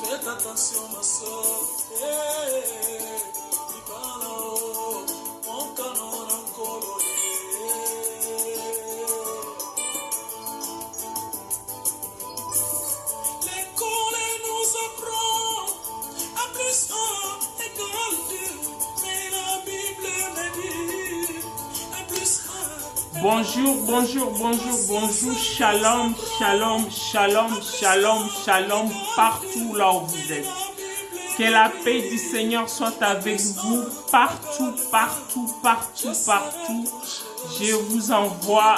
Faites attention ma soeur, mon canon encore. L'école nous apprend à plus 1 égale 2, mais la Bible me dit à plus 1. Bonjour, bonjour, bonjour, bonjour, shalom, shalom, shalom, shalom, shalom, partout là où vous êtes. Que la paix du Seigneur soit avec vous, partout, partout, partout, partout. Je vous envoie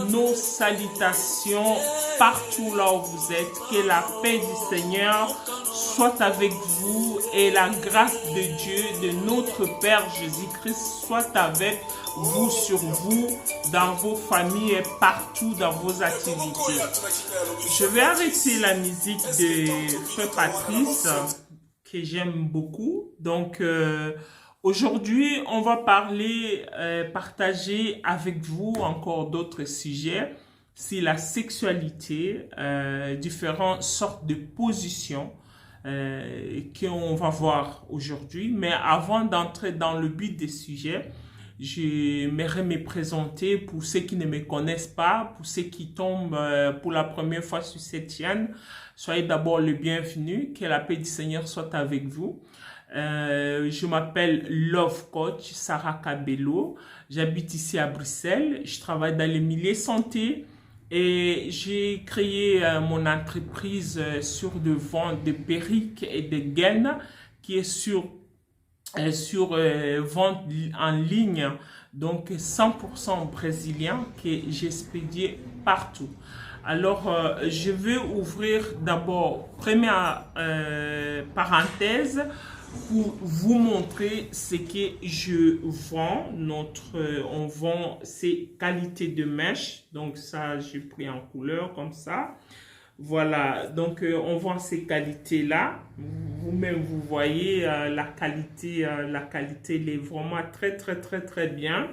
nos salutations partout là où vous êtes. Que la paix du Seigneur soit avec vous et la grâce de Dieu, de notre Père Jésus-Christ, soit avec vous, sur vous, dans vos familles et partout dans vos activités. Je vais arrêter la musique de Frère Patrice, que j'aime beaucoup. Donc, aujourd'hui, on va partager avec vous encore d'autres sujets sur la sexualité, différentes sortes de positions qu'on va voir aujourd'hui. Mais avant d'entrer dans le but des sujets, j'aimerais me présenter pour ceux qui ne me connaissent pas, pour ceux qui tombent pour la première fois sur cette chaîne. Soyez d'abord le bienvenu, que la paix du Seigneur soit avec vous. Je m'appelle Love Coach Sarah Cabello, j'habite ici à Bruxelles, je travaille dans le milieu santé et j'ai créé mon entreprise sur de vente de perruques et de gaines qui est sur vente en ligne, donc 100% brésilien que j'expédie partout. Alors, je vais ouvrir d'abord, première parenthèse, pour vous montrer ce que je vends. On vend ces qualités de mèche. Donc ça, j'ai pris en couleur comme ça. Voilà, donc on vend ces qualités-là. Vous-même, vous voyez la qualité, elle est vraiment très bien.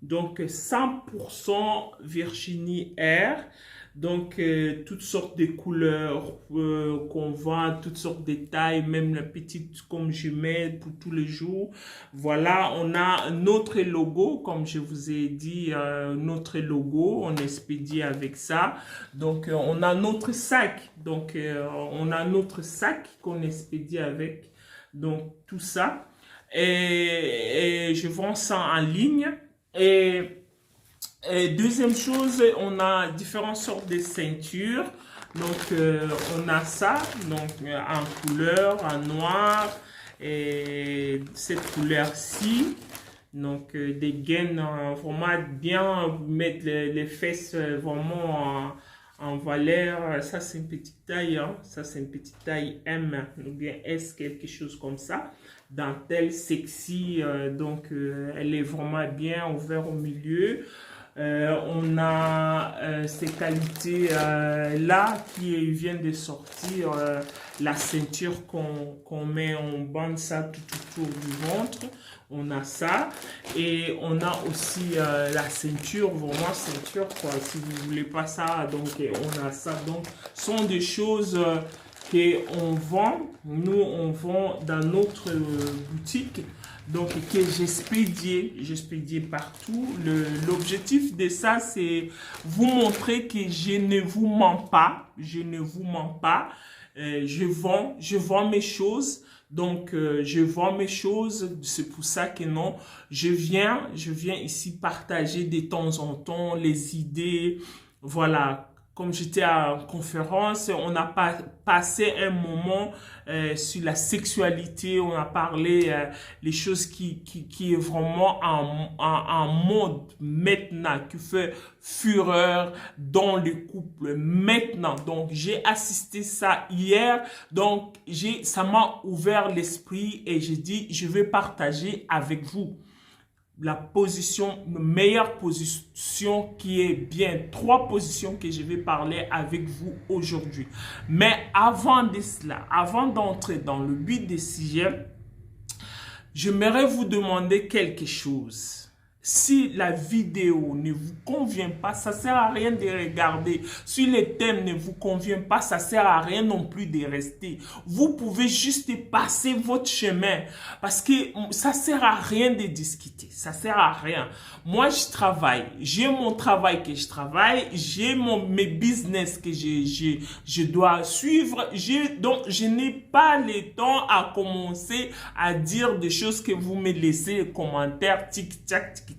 Donc 100% Virginie Air. Donc toutes sortes de couleurs qu'on vend, toutes sortes de tailles, même la petite comme je mets pour tous les jours. Voilà, on a notre logo, comme je vous ai dit, notre logo, on expédie avec ça. Donc on a notre sac, donc on a notre sac qu'on expédie avec, donc tout ça. Et je vends ça en ligne. Et deuxième chose, on a différentes sortes de ceintures. Donc, on a ça, donc en couleur, en noir, et cette couleur-ci. Donc, des gaines vraiment bien, mettre les fesses vraiment en valeur. Ça, c'est une petite taille, hein. Ça, c'est une petite taille M, ou bien S, quelque chose comme ça. Dentelle sexy, donc elle est vraiment bien ouverte au milieu. On a ces qualités là qui viennent de sortir, la ceinture qu'on met, on bande ça tout autour du ventre, on a ça, et on a aussi la ceinture, vraiment ceinture quoi, si vous voulez pas ça, donc on a ça. Donc ce sont des choses qu'on vend, nous on vend dans notre boutique. Donc, que j'expédie partout. L'objectif de ça, c'est vous montrer que je ne vous mens pas. Je ne vous mens pas. Je vends mes choses. Donc, je vends mes choses. C'est pour ça que non, je viens ici partager de temps en temps les idées. Voilà. comme j'étais en conférence, on a passé un moment sur la sexualité, on a parlé les choses qui est vraiment en mode maintenant, qui fait fureur dans les couples maintenant. Donc, j'ai assisté ça hier, donc ça m'a ouvert l'esprit et j'ai dit, je vais partager avec vous la meilleure position qui est bien, 3 positions que je vais parler avec vous aujourd'hui. Mais avant de cela, avant d'entrer dans le but des sujets, j'aimerais vous demander quelque chose. Si la vidéo ne vous convient pas, ça sert à rien de regarder. Si les thèmes ne vous conviennent pas, ça sert à rien non plus de rester. Vous pouvez juste passer votre chemin parce que ça sert à rien de discuter. Ça sert à rien. Moi, je travaille. J'ai mon travail que je travaille. J'ai mes business que je dois suivre. Donc, je n'ai pas le temps à commencer à dire des choses que vous me laissez les commentaires tic-tac, tic-tac.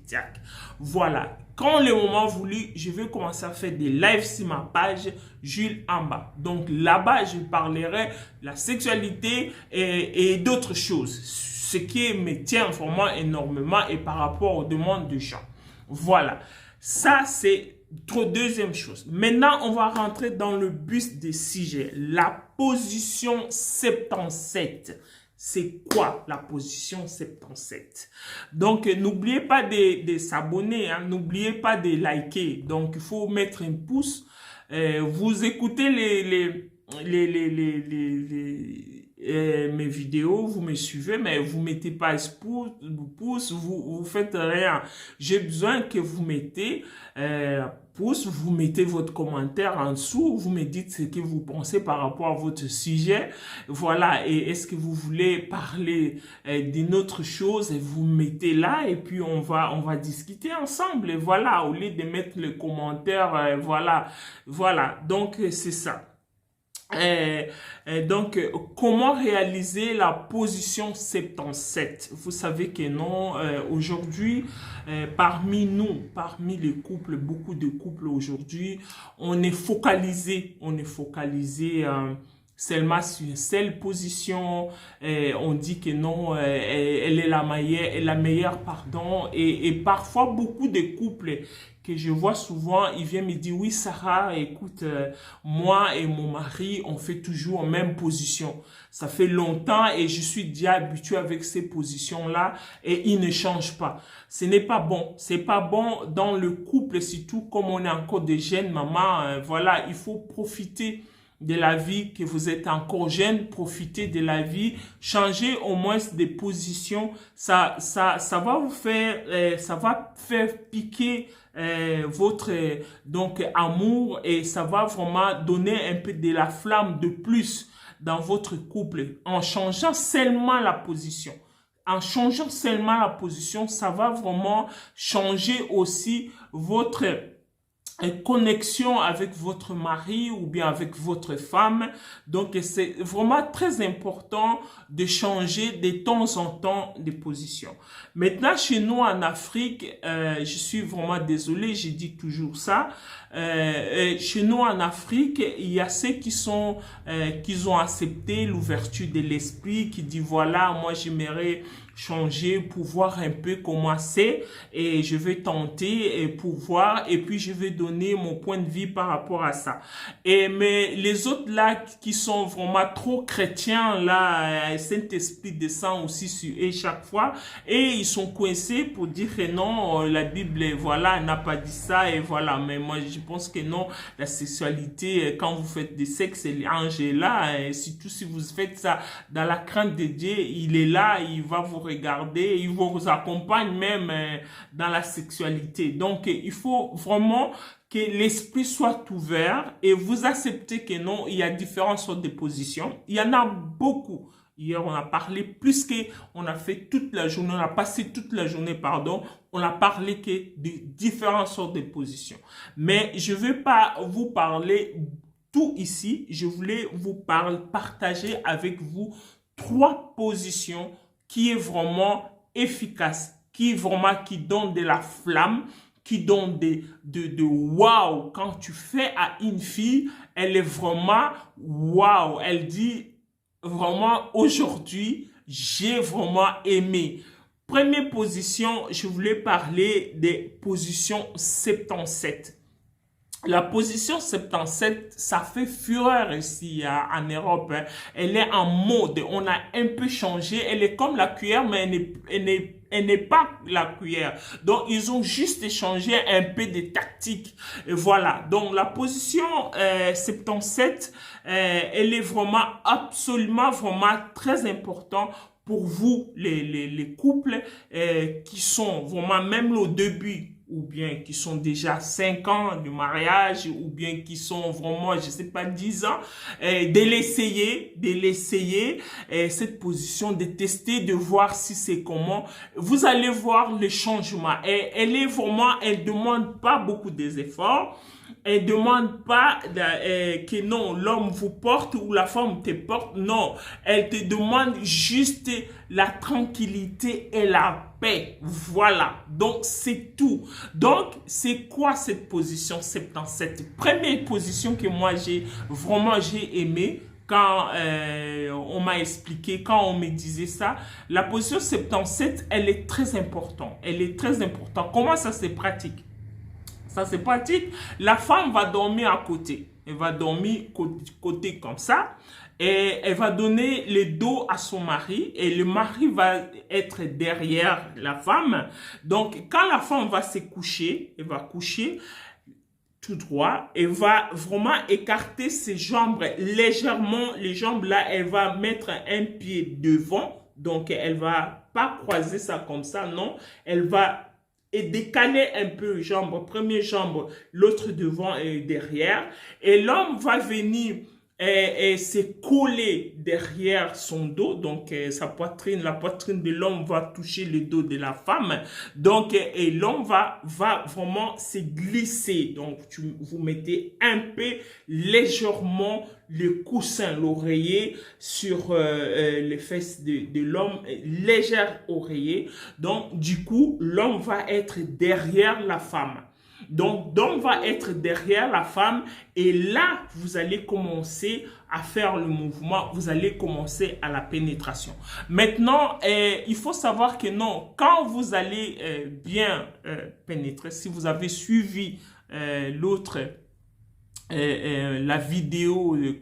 Voilà, quand le moment voulu, je vais commencer à faire des lives sur ma page Jules Amba. Donc là-bas, je parlerai de la sexualité et d'autres choses, ce qui me tient vraiment énormément et par rapport aux demandes des gens. Voilà, ça c'est deuxième chose. Maintenant, on va rentrer dans le but des sujets, la position 77. C'est quoi la position 77? Donc, n'oubliez pas de s'abonner, hein, n'oubliez pas de liker. Donc, il faut mettre un pouce. Vous écoutez mes vidéos, vous me suivez, mais vous mettez pas ce pouce, vous faites rien. J'ai besoin que vous mettez pouce, vous mettez votre commentaire en dessous, vous me dites ce que vous pensez par rapport à votre sujet. Voilà, et est-ce que vous voulez parler d'une autre chose, et vous mettez là, et puis on va discuter ensemble. Et voilà, au lieu de mettre le commentaire, voilà, donc c'est ça. Donc, comment réaliser la position 77? Vous savez que non, aujourd'hui, parmi les couples, beaucoup de couples aujourd'hui, on est focalisé seulement sur une seule position. On dit que non, elle est la meilleure, pardon. Et parfois, beaucoup de couples que je vois souvent, ils viennent me dire, oui Sarah, écoute, moi et mon mari, on fait toujours en même position. Ça fait longtemps et je suis déjà habitué avec ces positions-là et ils ne changent pas. Ce n'est pas bon. C'est pas bon dans le couple, surtout comme on est encore des jeunes mamans. Voilà, il faut profiter de la vie, que vous êtes encore jeune, profitez de la vie, changez au moins des positions, ça va vous faire, ça va faire piquer votre donc amour et ça va vraiment donner un peu de la flamme de plus dans votre couple en changeant seulement la position. En changeant seulement la position, ça va vraiment changer aussi votre connexion avec votre mari ou bien avec votre femme. Donc, c'est vraiment très important de changer de temps en temps de position. Maintenant, chez nous en Afrique, je suis vraiment désolé, je dis toujours ça. Chez nous en Afrique, il y a ceux qui ont accepté l'ouverture de l'esprit, qui dit voilà, moi j'aimerais changer pour voir un peu comment c'est et je vais tenter et pour voir et puis je vais donner mon point de vue par rapport à ça. Mais les autres là qui sont vraiment trop chrétiens là, Saint-Esprit descend aussi sur eux chaque fois et ils sont coincés pour dire que non, la Bible voilà n'a pas dit ça et voilà. Mais moi je pense que non, la sexualité quand vous faites des sexes, l'ange est là et surtout si vous faites ça dans la crainte de Dieu, il est là, il va vous regarder, il vous accompagne même dans la sexualité. Donc, il faut vraiment que l'esprit soit ouvert et vous acceptez que non, il y a différentes sortes de positions. Il y en a beaucoup. Hier, on a parlé plus que, on a fait toute la journée, on a passé toute la journée, pardon, on a parlé que de différentes sortes de positions. Mais je ne vais pas vous parler tout ici. Je voulais vous partager avec vous 3 positions qui est vraiment efficace, qui donne de la flamme, qui donne de wow. Quand tu fais à une fille, elle est vraiment wow. Elle dit vraiment aujourd'hui, j'ai vraiment aimé. Première position, je voulais parler des positions 77. La position 77, ça fait fureur ici en Europe. Hein. Elle est en mode. On a un peu changé. Elle est comme la cuillère, mais elle n'est pas la cuillère. Donc, ils ont juste changé un peu de tactique. Et voilà. Donc, la position 77, elle est vraiment, absolument, vraiment très importante pour vous, les couples qui sont vraiment même au début, ou bien qui sont déjà 5 ans de mariage, ou bien qui sont vraiment, je sais pas, 10 ans, de l'essayer, cette position, de tester, de voir si c'est comment. Vous allez voir le changement. Et elle est vraiment, elle demande pas beaucoup des efforts. Elle demande pas que non, l'homme vous porte ou la femme te porte. Non, elle te demande juste la tranquillité et la paix. Voilà. Donc, c'est tout. Donc, c'est quoi cette position 77? Première position que moi, j'ai aimé quand on m'a expliqué, quand on me disait ça. La position 77, elle est très importante. Elle est très importante. Comment ça se pratique? Ça, c'est pratique. La femme va dormir à côté. Elle va dormir côté comme ça. Et elle va donner le dos à son mari. Et le mari va être derrière la femme. Donc, quand la femme va se coucher, elle va coucher tout droit. Elle va vraiment écarter ses jambes légèrement. Les jambes là, elle va mettre un pied devant. Donc, elle va pas croiser ça comme ça, non. Elle va et décaler un peu première jambe, l'autre devant et derrière. Et l'homme va venir et se coller derrière son dos. Donc, sa poitrine, la poitrine de l'homme va toucher le dos de la femme. Donc, et l'homme va vraiment se glisser. Donc, vous mettez un peu légèrement le coussin, l'oreiller sur les fesses de l'homme, légère oreiller. Donc, du coup, l'homme va être derrière la femme. Donc, l'homme va être derrière la femme et là, vous allez commencer à faire le mouvement, vous allez commencer à la pénétration. Maintenant, il faut savoir que non, quand vous allez bien pénétrer, si vous avez suivi la vidéo des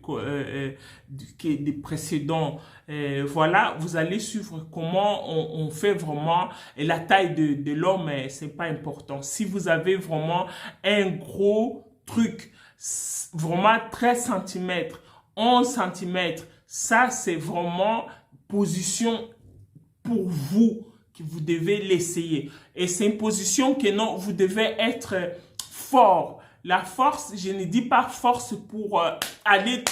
précédents, voilà, vous allez suivre comment on fait vraiment. Et la taille de l'homme, c'est pas important. Si vous avez vraiment un gros truc, vraiment 13 cm, 11 cm, ça c'est vraiment position pour vous que vous devez l'essayer. Et c'est une position que non, vous devez être fort. La force, je ne dis pas force pour aller...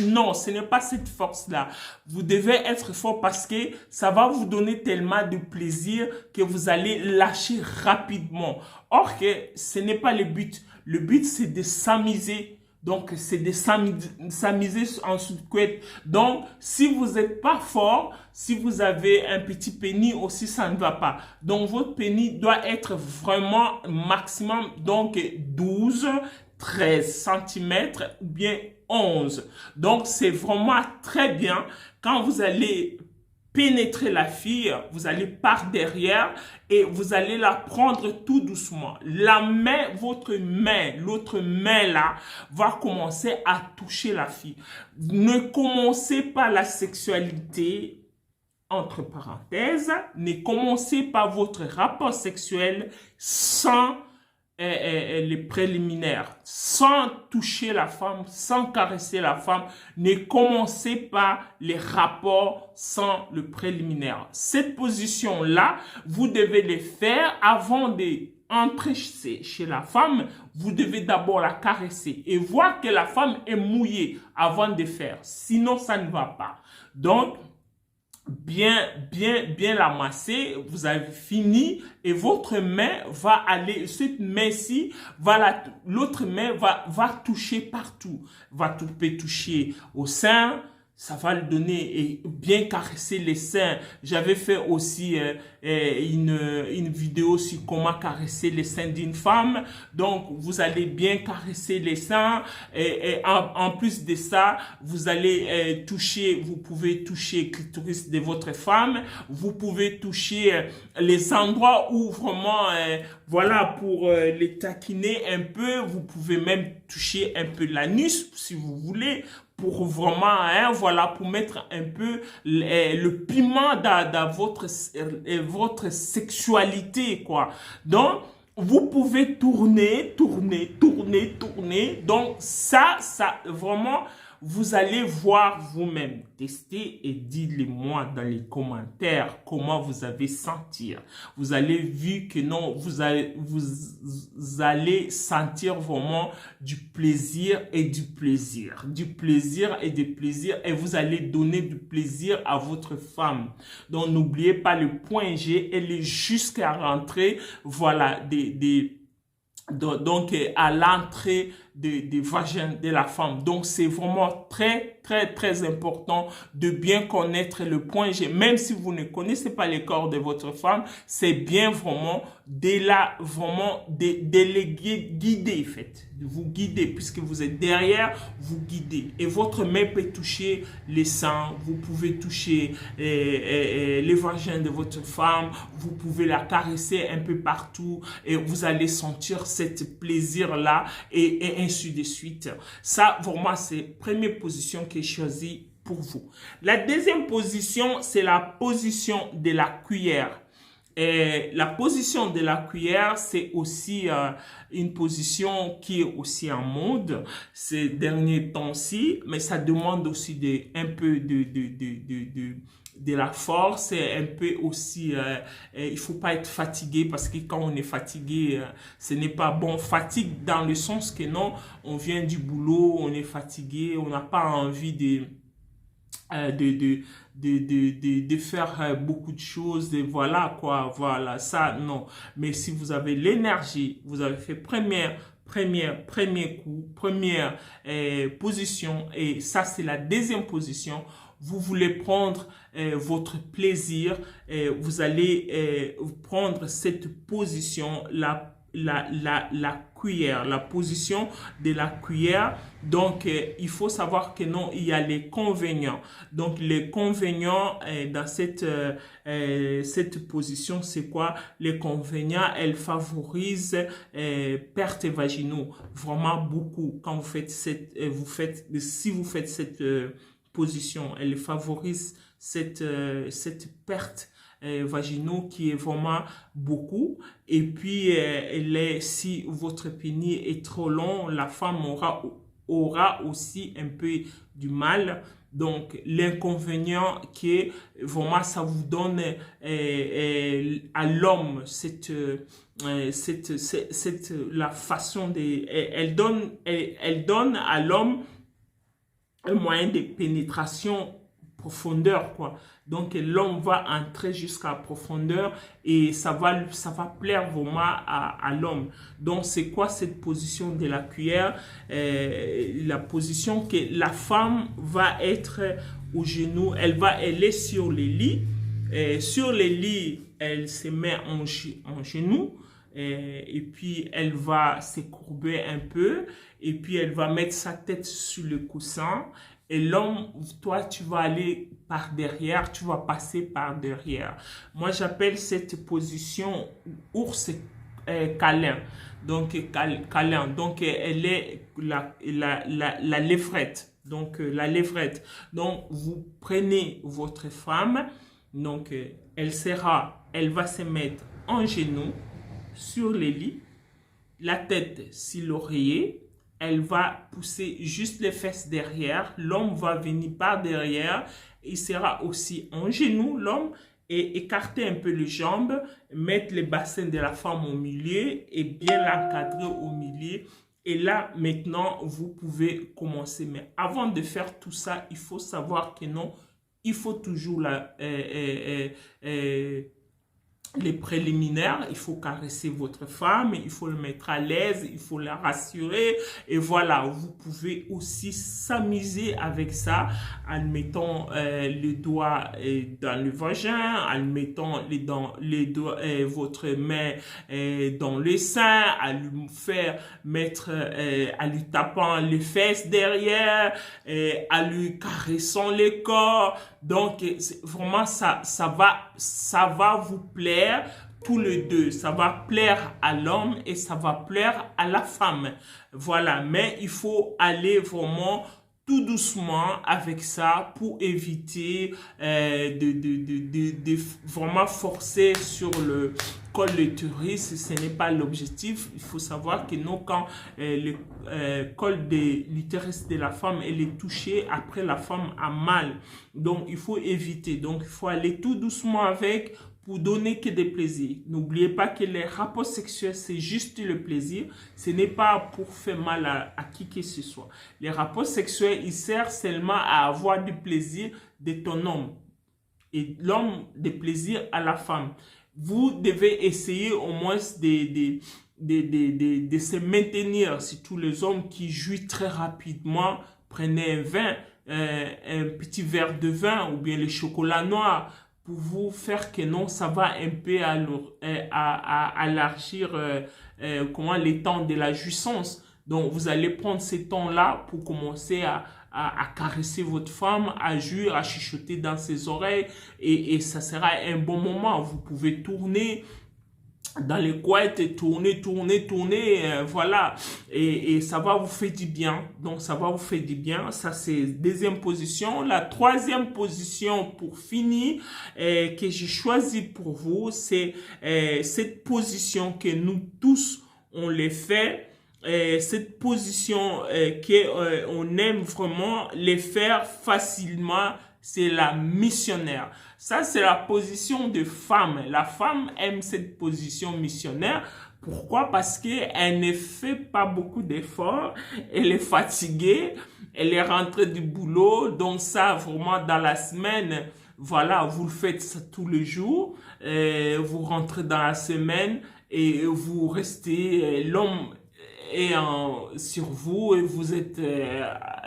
Non, ce n'est pas cette force-là. Vous devez être fort parce que ça va vous donner tellement de plaisir que vous allez lâcher rapidement. Or que ce n'est pas le but. Le but, c'est de s'amuser. Donc, c'est de s'amuser en sous-couette. Donc, si vous n'êtes pas fort, si vous avez un petit pénis aussi, ça ne va pas. Donc, votre pénis doit être vraiment maximum, donc 12, 13 cm ou bien 11. Donc, c'est vraiment très bien quand vous allez pénétrer la fille, vous allez par derrière et vous allez la prendre tout doucement. La main, votre main, l'autre main là, va commencer à toucher la fille. Ne commencez pas la sexualité, entre parenthèses, ne commencez pas votre rapport sexuel sans les préliminaires, sans toucher la femme, sans caresser la femme. Ne commencez pas les rapports sans le préliminaire. Cette position-là, vous devez les faire avant d'entrer chez la femme. Vous devez d'abord la caresser et voir que la femme est mouillée avant de faire. Sinon, ça ne va pas. Donc, bien l'amasser, vous avez fini et votre main va aller, cette main-ci, l'autre main va toucher partout, peut toucher au sein, ça va le donner et bien caresser les seins. J'avais fait aussi une vidéo sur comment caresser les seins d'une femme. Donc, vous allez bien caresser les seins et en plus de ça, vous allez vous pouvez toucher le clitoris de votre femme. Vous pouvez toucher les endroits où vraiment, voilà, pour les taquiner un peu. Vous pouvez même toucher un peu l'anus si vous voulez, pour vraiment, hein, voilà, pour mettre un peu le piment dans votre sexualité, quoi. Donc, vous pouvez tourner. Donc, ça, vraiment, vous allez voir vous-même. Testez et dites-le-moi dans les commentaires comment vous avez senti. Vous allez vu que non, vous allez sentir vraiment du plaisir et du plaisir. Du plaisir et du plaisir. Et vous allez donner du plaisir à votre femme. Donc, n'oubliez pas le point G. Elle est jusqu'à rentrer, voilà, donc à l'entrée des vagins de la femme. Donc c'est vraiment très important de bien connaître le point G. Même si vous ne connaissez pas le corps de votre femme, c'est bien vraiment de les guider, en fait. Vous guider, puisque vous êtes derrière, vous guidez. Et votre main peut toucher les seins, vous pouvez toucher les vagins de votre femme, vous pouvez la caresser un peu partout et vous allez sentir cet plaisir-là et ainsi de suite. Ça, vraiment, c'est la première position que j'ai choisie pour vous. La deuxième position, c'est la position de la cuillère. Et la position de la cuillère, c'est aussi une position qui est aussi en mode ces derniers temps-ci, mais ça demande aussi un peu de la force et un peu aussi, il faut pas être fatigué parce que quand on est fatigué, ce n'est pas bon. Fatigue dans le sens que non, on vient du boulot, on est fatigué, on n'a pas envie de faire beaucoup de choses et voilà quoi, voilà, ça non. Mais si vous avez l'énergie, vous avez fait premier coup, première position et ça c'est la deuxième position, vous voulez prendre votre plaisir, vous allez prendre cette position, la cuillère, la position de la cuillère. Donc, il faut savoir que non, il y a les convénients. Donc, les convénients dans cette position, c'est quoi? Les convénients, elles favorisent pertes vaginaux. Vraiment beaucoup. Quand vous faites si vous faites cette position, elle favorise cette perte vaginaux qui est vraiment beaucoup. Et puis, si votre pénis est trop long, la femme aura aussi un peu du mal. Donc, l'inconvénient qui est vraiment, ça vous donne à l'homme la façon de... Elle donne à l'homme un moyen de pénétration profondeur, quoi. Donc, l'homme va entrer jusqu'à profondeur et ça va plaire vraiment à l'homme. Donc, c'est quoi cette position de la cuillère? La position que la femme va être au genou, elle est sur les lits. Sur les lits, elle se met en genou. Et puis elle va se courber un peu et puis elle va mettre sa tête sur le coussin et l'homme, toi tu vas aller par derrière, tu vas passer par derrière. Moi j'appelle cette position ours câlin. Donc câlin, donc elle est la lévrette. Donc la lévrette. Donc vous prenez votre femme, donc elle va se mettre en genou sur les lits, la tête sur l'oreiller, elle va pousser juste les fesses derrière, l'homme va venir par derrière, il sera aussi en genou, l'homme, et écarter un peu les jambes, mettre le bassin de la femme au milieu et bien l'encadrer au milieu. Et là, maintenant, vous pouvez commencer. Mais avant de faire tout ça, il faut savoir que non, il faut toujours les préliminaires, il faut caresser votre femme, il faut le mettre à l'aise, il faut la rassurer. Et voilà, vous pouvez aussi s'amuser avec ça en mettant le doigt dans le vagin, en mettant votre main dans le sein, à lui faire mettre, à lui tapant les fesses derrière, à lui caressant le corps. Donc, vraiment, ça va vous plaire tous les deux. Ça va plaire à l'homme et ça va plaire à la femme. Voilà, mais il faut aller vraiment tout doucement avec ça pour éviter de vraiment forcer sur le col de l'utérus. Ce n'est pas l'objectif. Il faut savoir que non, quand le col de l'utérus de la femme est touché, après la femme a mal. Donc, il faut éviter. Donc, il faut aller tout doucement avec pour donner que des plaisirs. N'oubliez pas que les rapports sexuels, c'est juste le plaisir. Ce n'est pas pour faire mal à qui que ce soit. Les rapports sexuels, ils servent seulement à avoir du plaisir de ton homme. Et l'homme, des plaisirs à la femme. Vous devez essayer au moins de se maintenir. Si tous les hommes qui jouissent très rapidement, prenez un vin, un petit verre de vin ou bien le chocolat noir, pour vous faire que non, ça va un peu élargir les temps de la jouissance. Donc, vous allez prendre ces temps-là pour commencer à caresser votre femme, à jouir, à chuchoter dans ses oreilles et ça sera un bon moment. Vous pouvez tourner dans les couettes et tourner, voilà, et ça va vous faire du bien. Donc ça va vous faire du bien. Ça, c'est deuxième position. La troisième position pour finir que j'ai choisi pour vous, c'est cette position que nous tous on les fait. Cette position on aime vraiment les faire facilement, c'est la missionnaire. Ça, c'est la position de femme. La femme aime cette position missionnaire. Pourquoi? Parce qu'elle ne fait pas beaucoup d'efforts. Elle est fatiguée. Elle est rentrée du boulot. Donc ça, vraiment, dans la semaine, voilà, vous le faites ça tous les jours. Vous rentrez dans la semaine et vous restez, l'homme est sur vous et vous êtes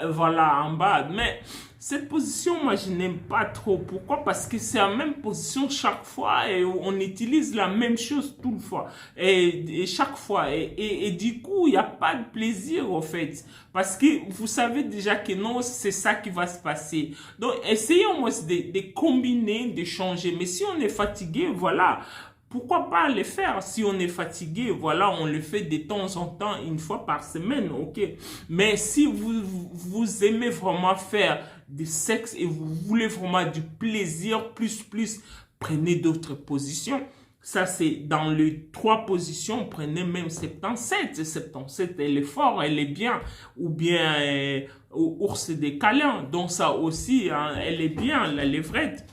voilà en bas. Mais cette position, moi je n'aime pas trop. Pourquoi? Parce que c'est la même position chaque fois et on utilise la même chose toute fois et chaque fois et du coup il n'y a pas de plaisir en fait, parce que vous savez déjà que non, c'est ça qui va se passer. Donc essayons moi de combiner, de changer. Mais si on est fatigué, voilà, pourquoi pas le faire? Si on est fatigué, voilà, on le fait de temps en temps, une fois par semaine, ok. Mais si vous aimez vraiment faire du sexe et vous voulez vraiment du plaisir, plus, prenez d'autres positions. Ça, c'est dans les 3 positions, prenez même 77. 77, elle est fort, elle est bien. Ou bien ours des câlins. Donc ça aussi, hein, elle est bien, la levrette.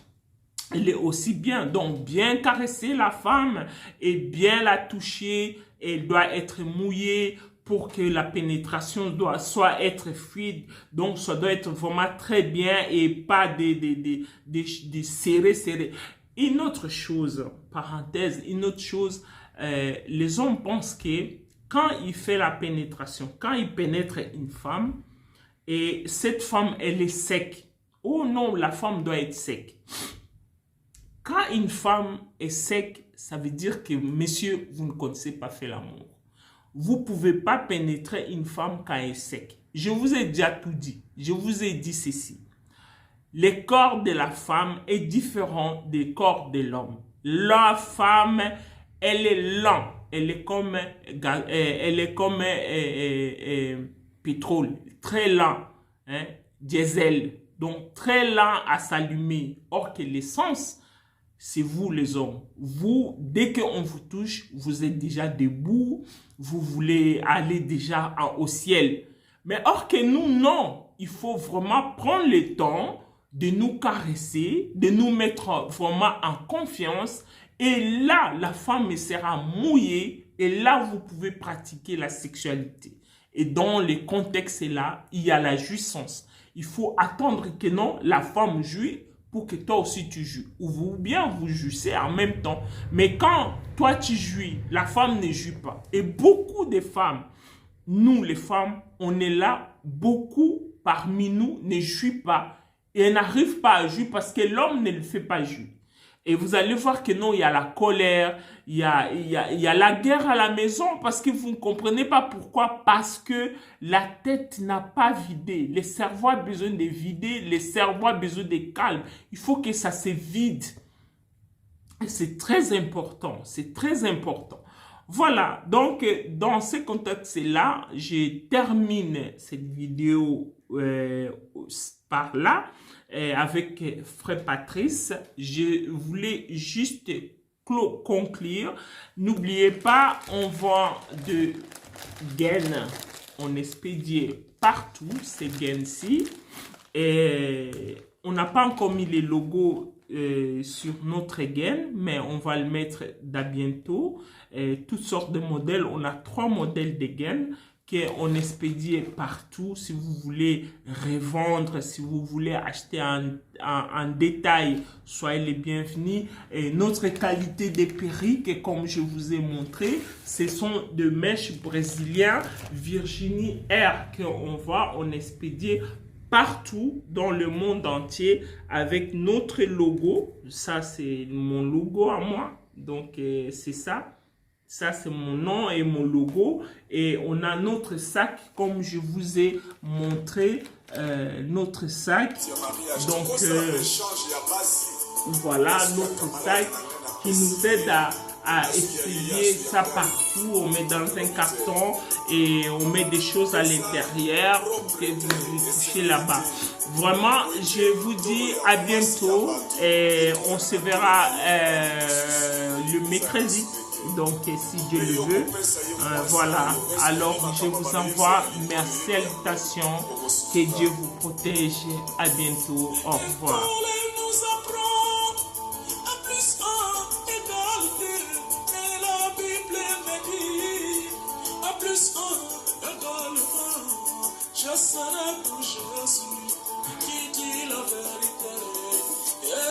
Elle est aussi bien. Donc, bien caresser la femme et bien la toucher. Elle doit être mouillée pour que la pénétration soit être fluide. Donc, ça doit être vraiment très bien et pas de serrer. Une autre chose, parenthèse, les hommes pensent que quand il fait la pénétration, quand il pénètre une femme et cette femme, elle est sec. Oh non, la femme doit être sec. Quand une femme est sec, ça veut dire que, messieurs, vous ne connaissez pas faire l'amour. Vous ne pouvez pas pénétrer une femme quand elle est sec. Je vous ai déjà tout dit. Je vous ai dit ceci. Le corps de la femme est différent du corps de l'homme. La femme, elle est lente. Elle est comme pétrole, très lent, hein, diesel. Donc, très lent à s'allumer. Or que l'essence, c'est vous les hommes. Vous, dès qu'on vous touche, vous êtes déjà debout. Vous voulez aller déjà au ciel. Mais or que nous, non. Il faut vraiment prendre le temps de nous caresser, de nous mettre vraiment en confiance. Et là, la femme sera mouillée. Et là, vous pouvez pratiquer la sexualité. Et dans les contextes là, il y a la jouissance. Il faut attendre que non, la femme jouit pour que toi aussi tu jouis. Ou bien vous jouissez en même temps. Mais quand toi tu jouis, la femme ne jouit pas. Et beaucoup de femmes, nous les femmes, on est là, beaucoup parmi nous ne jouent pas. Et elles n'arrivent pas à jouir parce que l'homme ne le fait pas jouir. Et vous allez voir que non, il y a la colère, il y a la guerre à la maison parce que vous ne comprenez pas pourquoi. Parce que la tête n'a pas vidé. Le cerveau a besoin de vider, le cerveau a besoin de calme. Il faut que ça se vide. Et c'est très important, c'est très important. Voilà, donc dans ce contexte-là, je termine cette vidéo par là. Avec Frère Patrice, je voulais juste conclure. N'oubliez pas, on vend de gaines, on expédie partout ces gaines-ci. Et on n'a pas encore mis les logos sur notre gaine, mais on va le mettre dès bientôt. Toutes sortes de modèles, on a 3 modèles de gaines qu'on expédie partout. Si vous voulez revendre, si vous voulez acheter en détail, soyez les bienvenus. Et notre qualité de perruques, comme je vous ai montré, ce sont de mèches brésiliennes Virginie Air qu'on voit, on expédie partout dans le monde entier avec notre logo. Ça, c'est mon logo à moi. Donc, c'est ça. Ça, c'est mon nom et mon logo. Et on a notre sac, comme je vous ai montré, notre sac. Donc, voilà notre sac qui nous aide à essayer ça partout. On met dans un carton et on met des choses à l'intérieur pour que vous touchiez là-bas. Vraiment, je vous dis à bientôt et on se verra le mercredi. Donc, si Dieu le veut, voilà. Alors, je vous envoie mes salutations. Que Dieu vous protège. À bientôt. Au revoir.